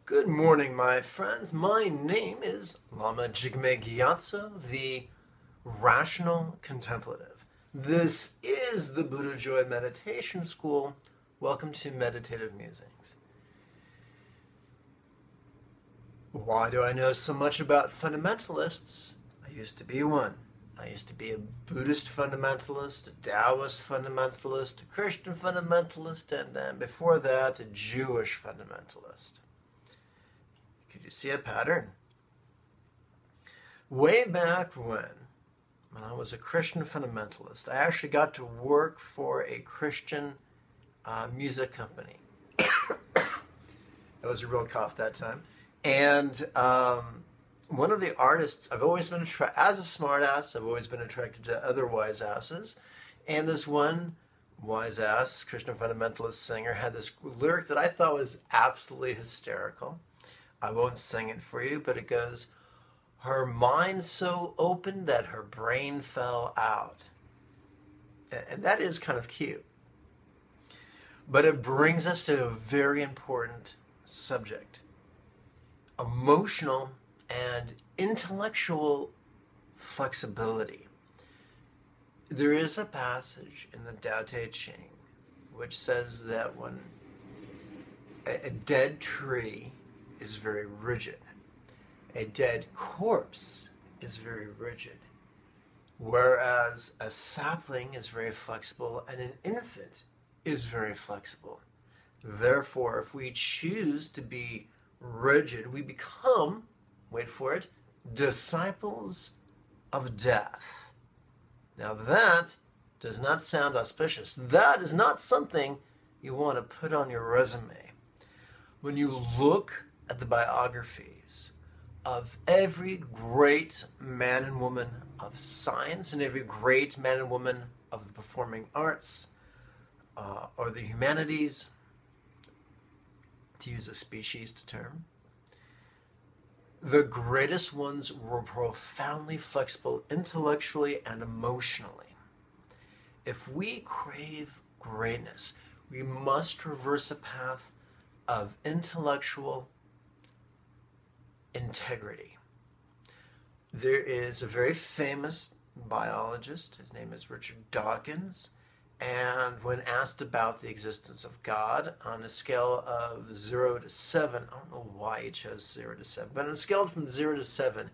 Good morning, my friends. My name is Lama Jigme Gyatso, the Rational Contemplative. This is the Buddha Joy Meditation School. Welcome to Meditative Musings. Why do I know so much about fundamentalists? I used to be one. I used to be a Buddhist fundamentalist, a Taoist fundamentalist, a Christian fundamentalist, and then before that, a Jewish fundamentalist. Could you see a pattern? Way back when I was a Christian fundamentalist, I actually got to work for a Christian music company. That was a real cough that time. And one of the artists, I've always been as a smartass, I've always been attracted to other wise asses. And this one wise ass Christian fundamentalist singer had this lyric that I thought was absolutely hysterical. I won't sing it for you, but it goes, "Her mind so open that her brain fell out." And that is kind of cute. But it brings us to a very important subject: emotional and intellectual flexibility. There is a passage in the Tao Te Ching which says that when a dead tree is very rigid, a dead corpse is very rigid, whereas a sapling is very flexible and an infant is very flexible. Therefore, if we choose to be rigid, we become, wait for it, disciples of death. Now that does not sound auspicious. That is not something you want to put on your resume. When you look at the biographies of every great man and woman of science and every great man and woman of the performing arts or the humanities, to use a speciesist term, the greatest ones were profoundly flexible intellectually and emotionally. If we crave greatness, we must traverse a path of intellectual integrity. There is a very famous biologist, his name is Richard Dawkins, and when asked about the existence of God on a scale of 0 to 7, I don't know why he chose 0 to 7, but on a scale from 0 to 7,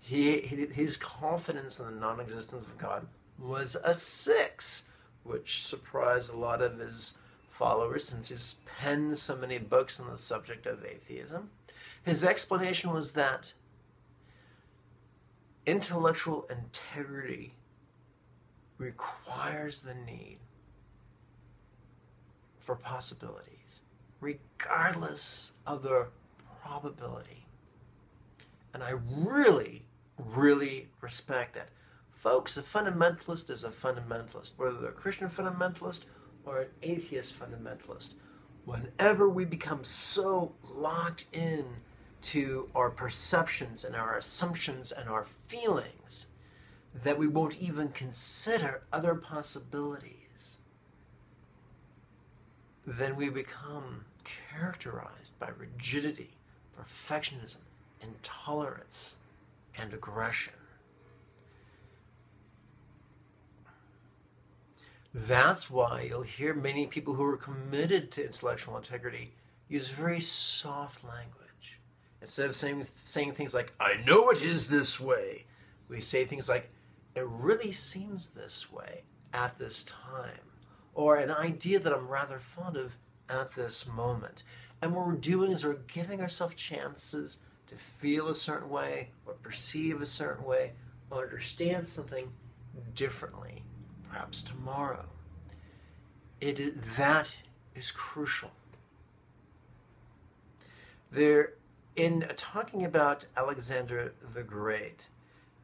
his confidence in the non-existence of God was a 6, which surprised a lot of his followers since he's penned so many books on the subject of atheism. His explanation was that intellectual integrity requires the need for possibilities, regardless of the probability. And I really, really respect that. Folks, a fundamentalist is a fundamentalist, whether they're a Christian fundamentalist or an atheist fundamentalist. Whenever we become so locked in to our perceptions and our assumptions and our feelings that we won't even consider other possibilities, then we become characterized by rigidity, perfectionism, intolerance, and aggression. That's why you'll hear many people who are committed to intellectual integrity use very soft language. Instead of saying things like, "I know it is this way," we say things like, "It really seems this way at this time," or "an idea that I'm rather fond of at this moment." And what we're doing is we're giving ourselves chances to feel a certain way, or perceive a certain way, or understand something differently, perhaps tomorrow. That is crucial. In talking about Alexander the Great,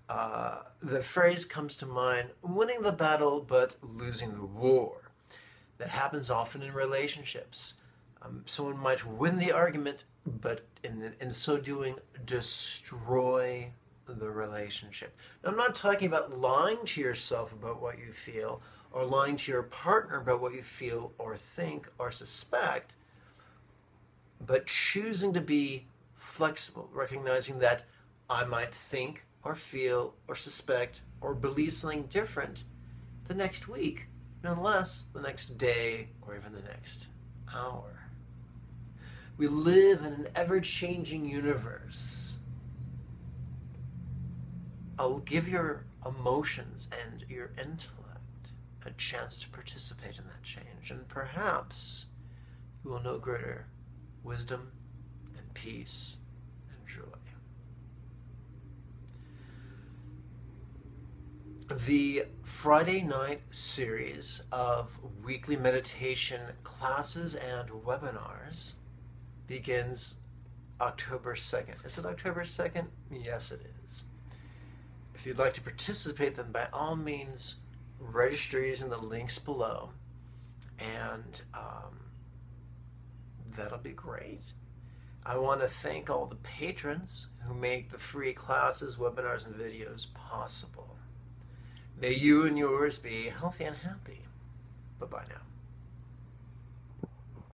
the phrase comes to mind, "winning the battle but losing the war." That happens often in relationships. Someone might win the argument, but in so doing, destroy the relationship. Now, I'm not talking about lying to yourself about what you feel, or lying to your partner about what you feel or think or suspect, but choosing to be flexible, recognizing that I might think or feel or suspect or believe something different the next week, nonetheless the next day or even the next hour. We live in an ever-changing universe. I'll give your emotions and your intellect a chance to participate in that change, and perhaps you will know greater wisdom and peace and joy. The Friday night series of weekly meditation classes and webinars begins October 2nd. Is it October 2nd? Yes, it is. If you'd like to participate, then by all means, register using the links below, and that'll be great. I want to thank all the patrons who make the free classes, webinars, and videos possible. May you and yours be healthy and happy. Bye-bye now.